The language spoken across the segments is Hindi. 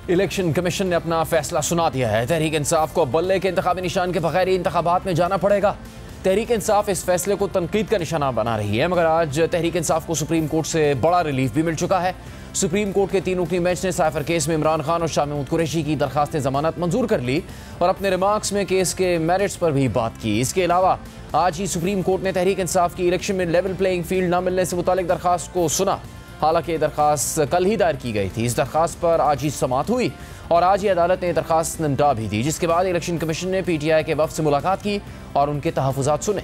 इलेक्शन कमीशन ने अपना फैसला सुना दिया है। तहरीक इंसाफ को बल्ले के इंतखाबी निशान के बगैर ही इंतखाबात में जाना पड़ेगा। तहरीक इंसाफ इस फैसले को तनकीद का निशाना बना रही है, मगर आज तहरीक इंसाफ को सुप्रीम कोर्ट से बड़ा रिलीफ भी मिल चुका है। सुप्रीम कोर्ट के 3 रुकनी बेंच ने साइफर केस में इमरान खान और शाह महमूद कुरैशी की दरखास्त जमानत मंजूर कर ली और अपने रिमार्क्स में केस के मेरिट्स पर भी बात की। इसके अलावा आज ही सुप्रीम कोर्ट ने तहरीक इंसाफ की इलेक्शन में लेवल प्लेइंग फील्ड न मिलने से मुतालिक दरखास्त को सुना। हालांकि दरखास्त कल ही दायर की गई थी। इस दरखास्त पर आज ही समाअत हुई और आज ही अदालत ने दरखास्त निपटा भी दी, जिसके बाद इलेक्शन कमीशन ने PTI के वफ़द से मुलाकात की और उनके तहफ़्फ़ुज़ात सुने।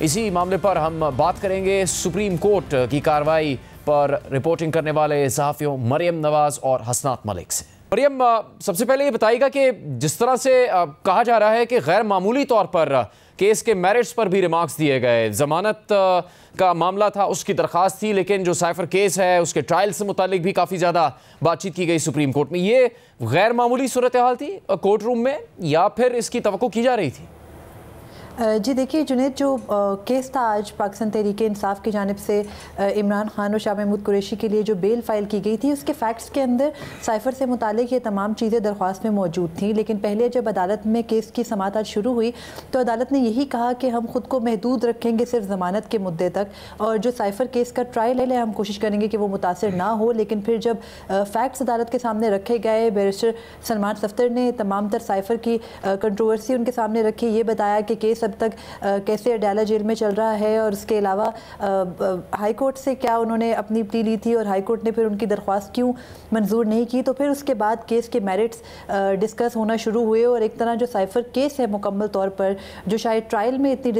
इसी मामले पर हम बात करेंगे सुप्रीम कोर्ट की कार्रवाई पर रिपोर्टिंग करने वाले सहाफ़ियों मरियम नवाज़ और हसनात मलिक से। मरियम, सबसे पहले ये बताइएगा कि जिस तरह से कहा जा रहा है कि गैर मामूली तौर पर केस के मेरिट्स पर भी रिमार्क्स दिए गए, जमानत का मामला था, उसकी दरख्वास्त थी, लेकिन जो साइफर केस है उसके ट्रायल से मुतालिक भी काफ़ी ज़्यादा बातचीत की गई सुप्रीम कोर्ट में। ये गैर मामूली सूरत हाल थी कोर्ट रूम में या फिर इसकी तवक्को की जा रही थी? जी देखिए जुनैद, जो केस था आज पाकिस्तान तहरीक इंसाफ की जानिब से इमरान खान और शाह महमूद कुरैशी के लिए जो बेल फाइल की गई थी, उसके फैक्ट्स के अंदर साइफर से मुतालिक ये तमाम चीज़ें दरख्वास्त में मौजूद थी। लेकिन पहले जब अदालत में केस की समाअत आज शुरू हुई तो अदालत ने यही कहा कि हम खुद को महदूद रखेंगे सिर्फ ज़मानत के मुद्दे तक, और जो साइफर केस का ट्रायल है हम कोशिश करेंगे कि वो मुतासर ना हो। लेकिन फिर जब फैक्ट्स अदालत के सामने रखे गए, बैरिस्टर सलमान सफ्तर ने तमाम तर साइफर की कंट्रोवर्सी उनके सामने रखी, ये बताया कि केस अब तक कैसे अडाला जेल में चल रहा है और उसके अलावा हाई कोर्ट से क्या उन्होंने अपनी प्ली ली थी और हाई कोर्ट ने फिर उनकी दरख्वास्त क्यों मंजूर नहीं की। तो फिर उसके बाद केस के मेरिट्स डिस्कस होना शुरू हुए और एक तरह जो साइफर केस है मुकम्मल तौर पर, जो शायद ट्रायल में इतनी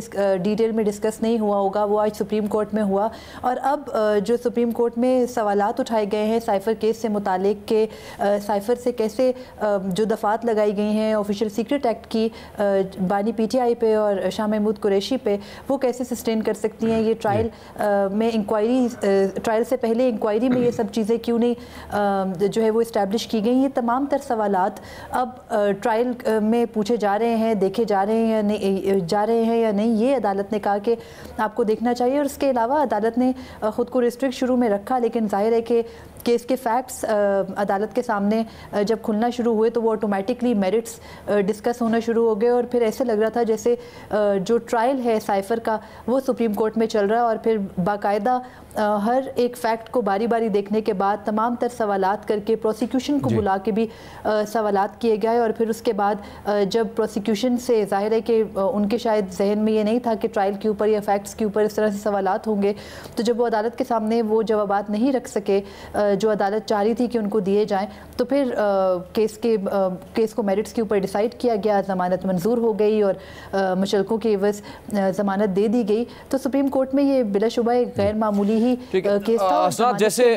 डिटेल में डिस्कस नहीं हुआ होगा, वो आज सुप्रीम कोर्ट में हुआ। और अब जो सुप्रीम कोर्ट में सवालात उठाए गए हैं साइफर केस से मुतालिक के साइफर से कैसे जो दफात लगाई गई हैं ऑफिशियल सीक्रेट एक्ट की बानी PTI पे और शाह महमूद कुरैशी पे, वो कैसे सस्टेन कर सकती हैं। ये ट्रायल में इंक्वायरी, ट्रायल से पहले इंक्वायरी में ये सब चीज़ें क्यों नहीं जो है वो इस्टेब्लिश की गई। ये तमाम तर सवालात अब ट्रायल में पूछे जा रहे हैं, देखे जा रहे हैं या नहीं, ये अदालत ने कहा कि आपको देखना चाहिए। और इसके अलावा अदालत ने ख़ुद को रिस्ट्रिक्ट शुरू में रखा, लेकिन जाहिर है कि केस के फैक्ट्स अदालत के सामने जब खुलना शुरू हुए तो वो ऑटोमेटिकली मेरिट्स डिस्कस होना शुरू हो गए और फिर ऐसे लग रहा था जैसे जो ट्रायल है साइफर का वो सुप्रीम कोर्ट में चल रहा है और फिर बाकायदा हर एक फैक्ट को बारी बारी देखने के बाद तमाम तर सवालात करके प्रोसिक्यूशन को बुला के भी सवालात किए गए। और फिर उसके बाद जब प्रोसिक्यूशन से जाहिर है कि उनके शायद जहन में ये नहीं था कि ट्रायल के ऊपर या फैक्ट्स के ऊपर इस तरह से सवालात होंगे, तो जब वो अदालत के सामने वो जवाबात नहीं रख सके जो अदालत चाह रही थी कि उनको दिए जाएं, तो फिर केस को मेरिट्स के ऊपर डिसाइड किया गया, ज़मानत मंजूर हो गई और मुशल्कों के एवज़ ज़मानत दे दी गई। तो सुप्रीम कोर्ट में ये बिलाशुबा एक गैर मामूली ही केस था। जैसे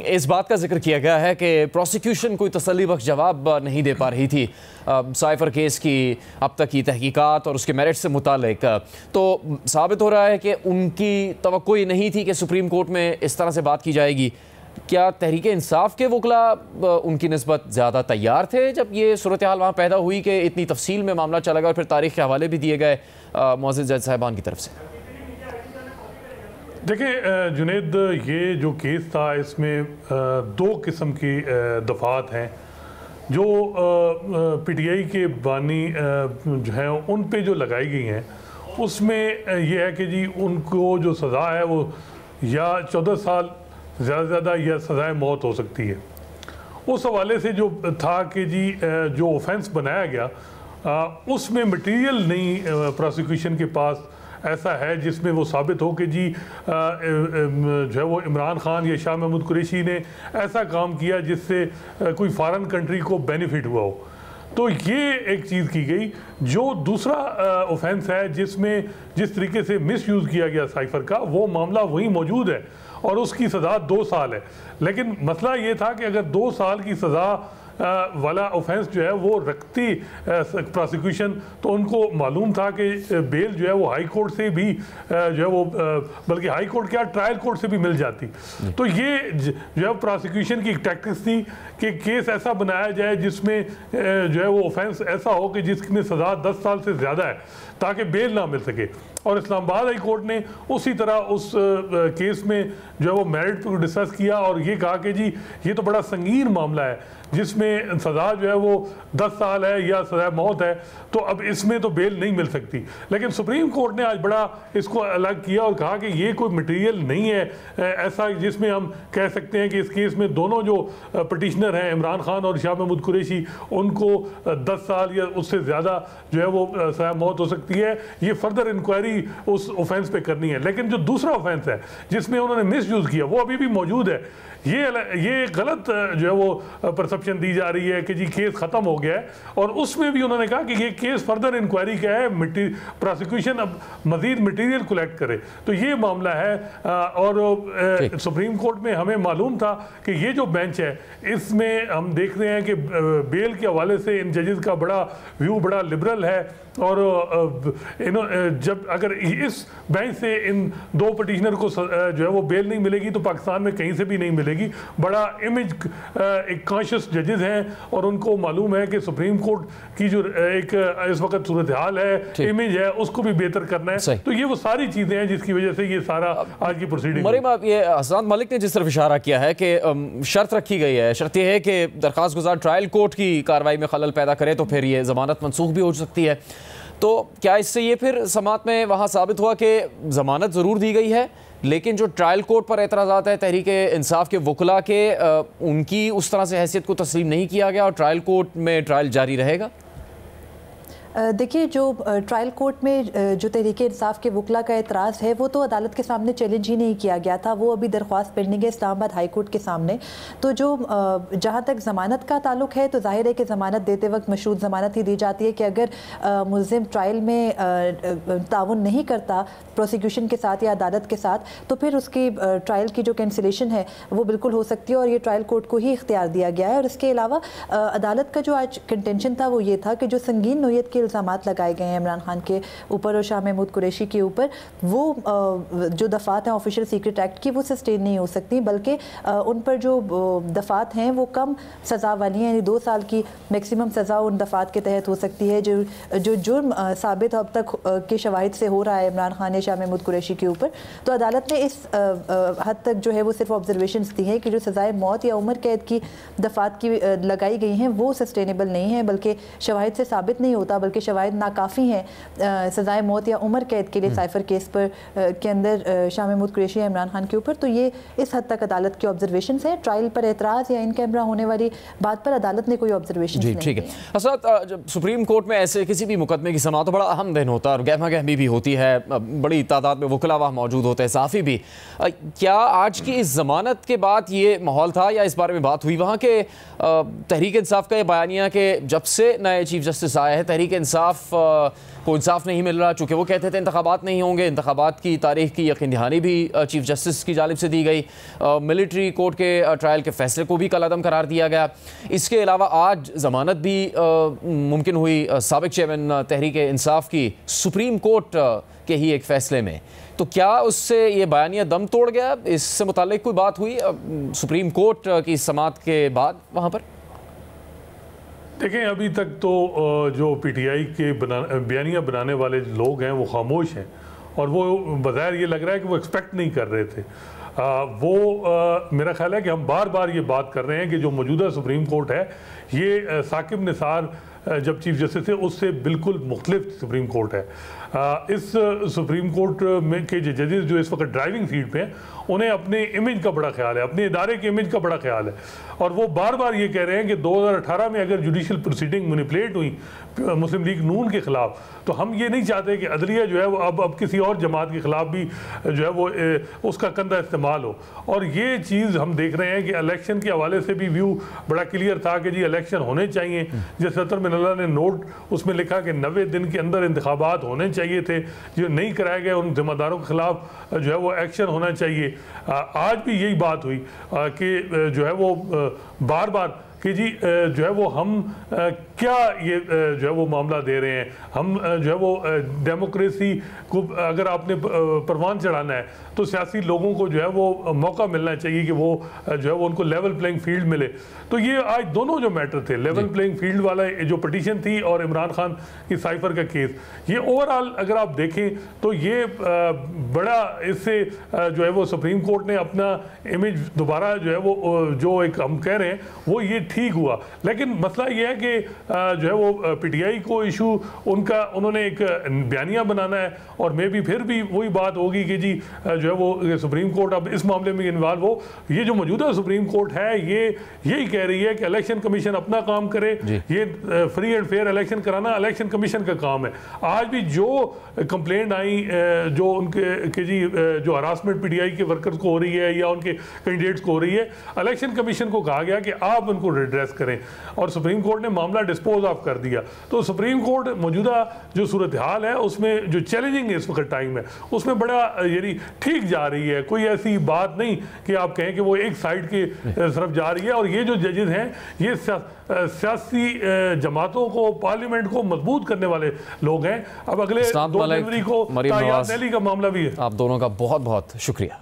इस बात का जिक्र किया गया है कि प्रोसिक्यूशन कोई तसल्ली बख्श जवाब नहीं दे पा रही थी साइफर केस की अब तक की तहकीकात और उसके मेरिट से मुतालिक, तो साबित हो रहा है कि उनकी तवक्को ही नहीं थी कि सुप्रीम कोर्ट में इस तरह से बात की जाएगी। क्या तहरीक इंसाफ के वकला उनकी निस्बत ज़्यादा तैयार थे जब ये सूरत हाल वहाँ पैदा हुई कि इतनी तफसील में मामला चला गया और फिर तारीख के हवाले भी दिए गए मुअज़्ज़िज़ जज साहिबान की तरफ से? देखिए जुनैद, ये जो केस था इसमें 2 किस्म की दफ़ात हैं। जो PTI के बानी जो हैं उन पे जो लगाई गई हैं उसमें यह है कि जी उनको जो सज़ा है वो या 14 साल ज़्यादा से ज़्यादा या सज़ाए मौत हो सकती है। उस हवाले से जो था कि जी जो ऑफेंस बनाया गया उसमें मटेरियल नहीं प्रोसिक्यूशन के पास ऐसा है जिसमें वो साबित हो कि जी जो है वो इमरान खान या शाह महमूद कुरैशी ने ऐसा काम किया जिससे कोई फॉरेन कंट्री को बेनिफिट हुआ हो। तो ये एक चीज़ की गई। जो दूसरा ऑफेंस है जिसमें जिस तरीके से मिसयूज़ किया गया साइफर का, वो मामला वही मौजूद है और उसकी सज़ा 2 साल है। लेकिन मसला ये था कि अगर 2 साल की सज़ा वाला ऑफेंस जो है वो रखती प्रोसिक्यूशन, तो उनको मालूम था कि बेल जो है वो हाई कोर्ट से भी जो है वो बल्कि हाई कोर्ट क्या ट्रायल कोर्ट से भी मिल जाती। तो ये जो है प्रोसिक्यूशन की एक टैक्टिक्स थी कि केस ऐसा बनाया जाए जिसमें जो है वो ऑफेंस ऐसा हो कि जिसमें सज़ा 10 साल से ज़्यादा है ताकि बेल ना मिल सके। और इस्लामाबाद हाई कोर्ट ने उसी तरह उस केस में जो है वो मेरिट पर डिस्कस किया और ये कहा कि जी ये तो बड़ा संगीन मामला है जिसमें सज़ा जो है वो 10 साल है या सज़ा मौत है, तो अब इसमें तो बेल नहीं मिल सकती। लेकिन सुप्रीम कोर्ट ने आज बड़ा इसको अलग किया और कहा कि ये कोई मटेरियल नहीं है ऐसा जिसमें हम कह सकते हैं कि इस केस में दोनों जो पटिशनर हैं इमरान खान और शाह महमूद कुरैशी उनको 10 साल या उससे ज़्यादा जो है वो सज़ा मौत हो सकती है। ये फर्दर इंक्वायरी उस ऑफेंस पे करनी है। लेकिन जो दूसरा ऑफेंस है जिसमें उन्होंने मिसयूज़ किया वो अभी भी मौजूद है। ये गलत जो है वो परसेप्शन दी जा रही है कि जी केस ख़त्म हो गया है, और उसमें भी उन्होंने कहा कि ये केस फर्दर इंक्वायरी का है, प्रोसिक्यूशन अब मज़ीद मटेरियल कलेक्ट करे। तो ये मामला है और सुप्रीम कोर्ट में हमें मालूम था कि ये जो बेंच है इसमें हम देख रहे हैं कि बेल के हवाले से इन जजेस का बड़ा व्यू बड़ा लिबरल है, और जब अगर इस बेंच से इन दो पटिशनर को जो है वो बेल नहीं मिलेगी तो पाकिस्तान में कहीं से भी नहीं मिलेगी। बड़ा इमेज एक कॉन्शियस जजेस हैं और उनको मालूम है कि सुप्रीम कोर्ट की जो एक इस वक्त सूरत हाल है, इमेज है, उसको भी बेहतर करना है। तो ये वो सारी चीज़ें हैं जिसकी वजह से ये सारा आज की प्रोसीडिंग। मरीम, ये हसन मलिक ने जिस तरफ इशारा किया है कि शर्त रखी गई है, शर्त यह है कि दरख्वास्त गुजार ट्रायल कोर्ट की कार्रवाई में खलल पैदा करे तो फिर ये जमानत मनसूख भी हो सकती है। तो क्या इससे ये फिर समात में वहाँ साबित हुआ कि ज़मानत ज़रूर दी गई है लेकिन जो ट्रायल कोर्ट पर एतराज़ात है तहरीक इंसाफ के वकला के उनकी उस तरह से हैसियत को तस्लीम नहीं किया गया और ट्रायल कोर्ट में ट्रायल जारी रहेगा? देखिए, जो ट्रायल कोर्ट में जो तहरीक इंसाफ के वकला का एतराज़ है वो तो अदालत के सामने चैलेंज ही नहीं किया गया था, वो अभी दरख्वास्त पेंडिंग है इस्लामाबाद हाई कोर्ट के सामने। तो जो जहाँ तक ज़मानत का ताल्लुक है तो जाहिर है कि ज़मानत देते वक्त मशरूत ज़मानत ही दी जाती है कि अगर मुल्ज़िम ट्रायल में ताउन नहीं करता प्रोसिक्यूशन के साथ या अदालत के साथ तो फिर उसकी ट्रायल की जो कैंसिलेशन है वो बिल्कुल हो सकती है, और ये ट्रायल कोर्ट को ही इख्तियार दिया गया है। और इसके अलावा अदालत का जो आज कंटेंशन था वो ये था कि जो संगीन नोयत के इल्ज़ामात लगाए गए हैं इमरान खान के ऊपर और शाह महमूद कुरैशी के ऊपर, वो जो दफ़ात हैं ऑफिशियल सीक्रेट एक्ट की वो सस्टेन नहीं हो सकती, बल्कि उन पर जो दफ़ात हैं वो कम सज़ा वाली हैं, यानी 2 साल की मैक्सिमम सज़ा उन दफ़ात के तहत हो सकती है। जो जुर्म साबित अब तक के शवाहिद से हो रहा है इमरान खान या शाह महमूद कुरैशी के ऊपर, तो अदालत ने इस हद तक जो है वो सिर्फ ऑब्जर्वेशन दी है कि जो सज़ाए मौत या उम्र कैद की दफ़ात की लगाई गई हैं वो सस्टेनेबल नहीं है, बल्कि शवाहिद से साबित नहीं होता, बल्कि शवाहिद नाकाफ़ी हैं सज़ाए मौत या उम्र कैद के लिए साइफर केस पर के अंदर शाह महमूद कुरैशी या इमरान खान के ऊपर। तो ये इस हद तक अदालत की ऑब्जर्वेशन है। ट्रायल पर एतराज़ या इन कैमरा होने वाली बात पर अदालत ने कोई ऑब्जर्वेशन नहीं ठीक है। असद, जब सुप्रीम कोर्ट में ऐसे किसी भी मुकदमे की समाअत तो बड़ा अहम दिन होता है और गहमा गहमी भी होती है, बड़ी तादाद में वकला वहाँ मौजूद होते हैं, साफ़ी भी। क्या आज की इस जमानत के बाद ये माहौल था या इस बारे में बात हुई वहाँ के तहरीक इंसाफ का ये बयानिया कि जब से नए चीफ जस्टिस आए हैं तहरीक इंसाफ को इंसाफ नहीं मिल रहा, चूँकि वो कहते थे इंतखाबात नहीं होंगे, इंतखाबात की तारीख की यकीन दहानी भी चीफ जस्टिस की जानिब से दी गई, मिलिट्री कोर्ट के ट्रायल के फैसले को भी कलअदम करार दिया गया। इसके अलावा आज ज़मानत भी मुमकिन हुई साबिक चेयरमैन तहरीक इंसाफ की सुप्रीम कोर्ट के ही एक फ़ैसले में। तो क्या उससे ये बयानिया दम तोड़ गया? इससे मुताल्लिक कोई बात हुई सुप्रीम कोर्ट की समाअत के बाद वहाँ पर? देखें, अभी तक तो जो पीटीआई के बयानियाँ बनाने वाले लोग हैं वो खामोश हैं और वो बज़ाहिर ये लग रहा है कि वो एक्सपेक्ट नहीं कर रहे थे। मेरा ख्याल है कि हम बार बार ये बात कर रहे हैं कि जो मौजूदा सुप्रीम कोर्ट है ये साकिब निसार जब चीफ जस्टिस थे उससे बिल्कुल मुख्तलिफ सुप्रीम कोर्ट है। इस सुप्रीम कोर्ट में के जजेस जो इस वक्त ड्राइविंग सीट पे हैं उन्हें अपने इमेज का बड़ा ख्याल है, अपने इदारे के इमेज का बड़ा ख्याल है, और वो बार बार ये कह रहे हैं कि 2018 में अगर जुडिशल प्रोसीडिंग मैनिपुलेट हुई मुस्लिम लीग नून के ख़िलाफ़ तो हम ये नहीं चाहते कि अदलिया जो है वो अब किसी और जमात के ख़िलाफ़ भी जो है वो उसका कंधा इस्तेमाल हो। और ये चीज़ हम देख रहे हैं कि इलेक्शन के हवाले से भी व्यू बड़ा क्लियर था कि जी इलेक्शन होने चाहिए, जिस सतर मिनल्ला ने नोट उसमें लिखा कि 90 दिन के अंदर इंतखाबात होने चाहिए थे, जो नहीं कराए गए उन जिम्मेदारों के ख़िलाफ़ जो है वो एक्शन होना चाहिए। आज भी यही बात हुई कि जो है वो बार बार कि जी जो है वो हम क्या ये जो है वो मामला दे रहे हैं, हम जो है वो डेमोक्रेसी को अगर आपने परवान चढ़ाना है तो सियासी लोगों को जो है वो मौका मिलना चाहिए कि वो जो है वो उनको लेवल प्लेइंग फील्ड मिले। तो ये आज दोनों जो मैटर थे, लेवल प्लेइंग फील्ड वाला जो पिटीशन थी और इमरान खान की साइफर का केस, ये ओवरऑल अगर आप देखें तो ये बड़ा इससे जो है वो सुप्रीम कोर्ट ने अपना इमेज दोबारा जो है वो जो एक हम कह रहे हैं वो ये ठीक हुआ। लेकिन मसला ये है कि जो है वो पीटीआई को इशू उन्होंने एक बयानिया बनाना है और मे भी फिर भी वही बात होगी कि जी जो है वो सुप्रीम कोर्ट अब इस मामले में इन्वॉल्व हो। ये जो मौजूदा सुप्रीम कोर्ट है ये यही कह रही है कि इलेक्शन कमीशन अपना काम करे, ये फ्री एंड फेयर इलेक्शन कराना इलेक्शन कमीशन का काम है। आज भी जो कंप्लेंट आई जो उनके कि जी जो हरासमेंट पीटीआई के वर्कर्स को हो रही है या उनके कैंडिडेट्स को हो रही है, इलेक्शन कमीशन को कहा गया कि आप उनको रिड्रेस करें और सुप्रीम कोर्ट ने मामला डिस्पोज ऑफ कर दिया। तो सुप्रीम कोर्ट मौजूदा जो सूरत हाल है उसमें जो चैलेंजिंग इस वक्त टाइम है उसमें बड़ा यानी ठीक जा रही है। कोई ऐसी बात नहीं कि आप कहें कि वो एक साइड की तरफ जा रही है। और ये जो जजेस हैं ये सियासी जमातों को, पार्लियामेंट को मजबूत करने वाले लोग हैं। अब अगले 2 जनवरी को तायात दिल्ली का मामला भी है। आप दोनों का बहुत बहुत शुक्रिया।